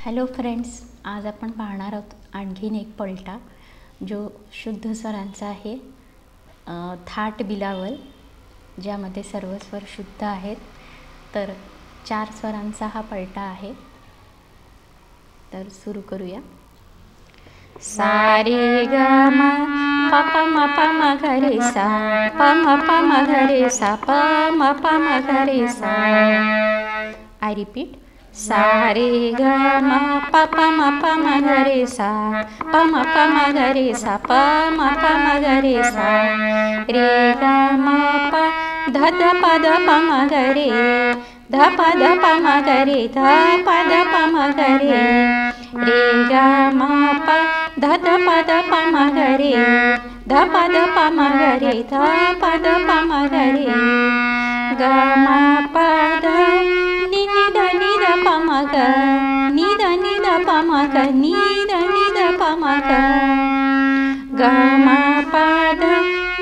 Hello friends, आज आपण पाहणार आहोत आणखीन एक पलटा जो शुद्ध स्वरांचा आहे. थाट बिलावल, ज्यामध्ये सर्व स्वर शुद्ध आहेत. तर 4 स्वरांचा हा पलटा आहे. तर सुरू करूया. सा रे ग म प प म प म ग रे सा प म प म ग रे सा प म प म ग रे सा. I repeat. सा रे ग म प प म प म ग रे सा प म प म ग रे सा प म प म ग रे सा. रे ग म प ध ध प ध प म ग रे ध प ध प म ग रे ध प ध प म ग रे. रे ग म प ध ध प ध प म ग रे ध प ध प म ग रे ध प ध प म ग रे. ग म प ध नि नि ध नि ध प म ग नि ध नि ध प म ग नि ध नि ध प म ग. ग म प ध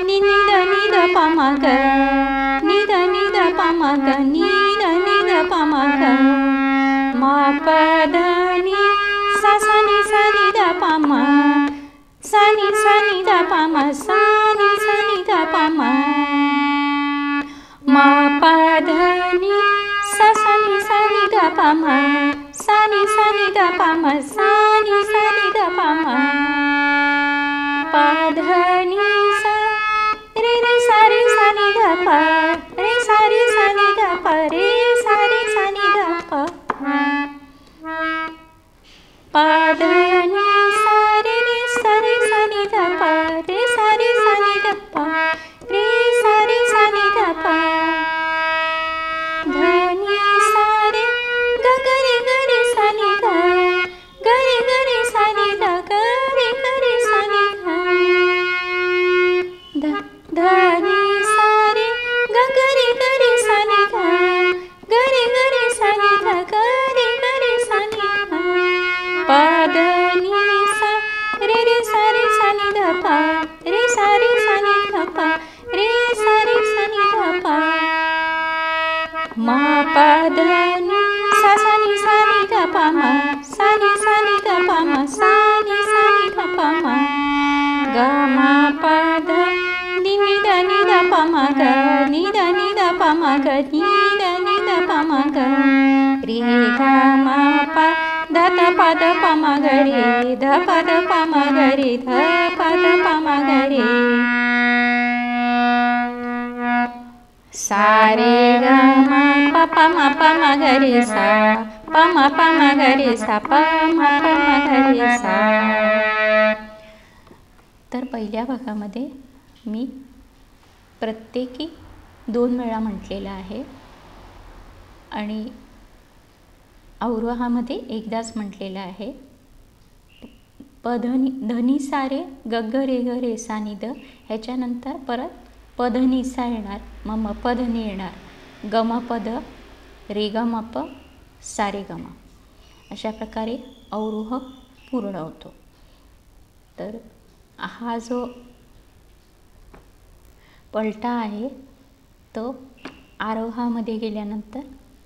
नि नि ध नि ध प म ग नि ध नि ध प म ग नि ध नि ध प म ग. म प ध नि सा सा नि सा नि ध प म सा नि ध प म सा नि ध प म. म प ध नि सा सा नि ध प म सा नि ध प म सा नि ध प म. प ध नि सा रे रे सा नि ध प रे सा नि ध प रे सा नि ध प. प ध नि सा रे सा नि ध प रे सा नि ध प रे सा नि ध प. ध नि सा रे ग ग रे सा नि ध ग रे सा नि ध ग रे सा नि ध. ध नि सा रे ग रे सा नि ध ग रे सा नि ध ग रे सा नि ध. प ध नि सा रे सा नि ध प रे सा नि ध प रे सा नि ध प. म प ध नि सा नि ध प म सा नि ध प म सा नि ध प म. ग म प ध नि नि ध प म ग नि ध प म ग नि ध प म ग. रे ग म प ध ध प ध प म ग रे ध प ध प म ग रे ध प ध प म ग रे. सा रे ग म प प म प म ग रे सा प म प म ग रे सा प म प म ग रे सा. तर पहिल्या भागामध्ये मी प्रत्येकी 2 वेळा म्हटलेला आहे आणि अवरोहामध्ये एकदाच म्हटलेलं आहे. प ध नि सा रे ग ग रे सा नि ध. ह्याच्यानंतर परत प ध नि सा येणार, मग म प ध नि येणार, ग म प ध रे ग म प सा रे ग म. अशा प्रकारे अवरोह पूर्ण होतो. तर हा जो पलटा आहे तो आरोहामध्ये गेल्यानंतर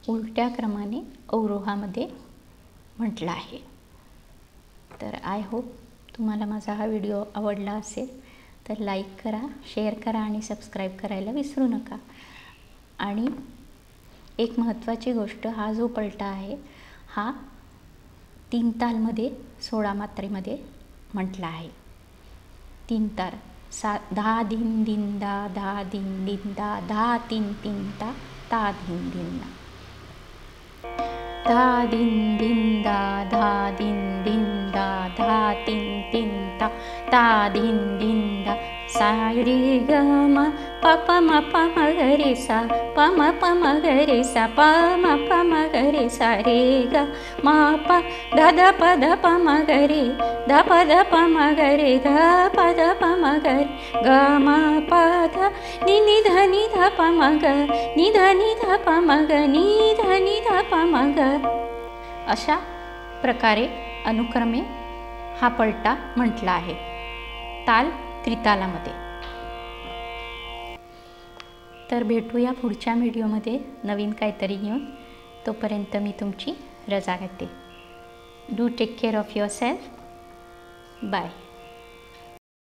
उलट्या क्रमाने अवरोहामध्ये म्हटला आहे. तर आय होप तुम्हाला माझा हा व्हिडिओ आवडला असेल तर लाईक करा, शेअर करा आणि सबस्क्राईब करायला विसरू नका. आणि एक महत्त्वाची गोष्ट, हा जो पलटा आहे हा 3 तालमध्ये 16 मात्रेमध्ये म्हटला आहे. 3 तार. धा धिन धिन दा धा धिन धिन दा धा तीन तीन ता ता धिन धिन दा. धा धिन धिन दा धा धिन धिन दा धा तीन तीन ता ता धिन धिन दा. सा रे ग म प प म प म ग रे सा प म प म ग रे सा प म प म ग रे सा. रे ग म प ध ध प ध प म ग रे ध प ध प म ग रे ध प ध प म ग रे. ग म प ध नि ध प म ग नि ध प म ग नि ध प म ग. अशा प्रकारे अनुक्रमे हा पलटा म्हटला आहे ताल त्रितालामध्ये. तर भेटूया पुढच्या व्हिडिओमध्ये नवीन काहीतरी घेऊन. तोपर्यंत मी तुमची रजा घेते. Do take care of yourself. Bye.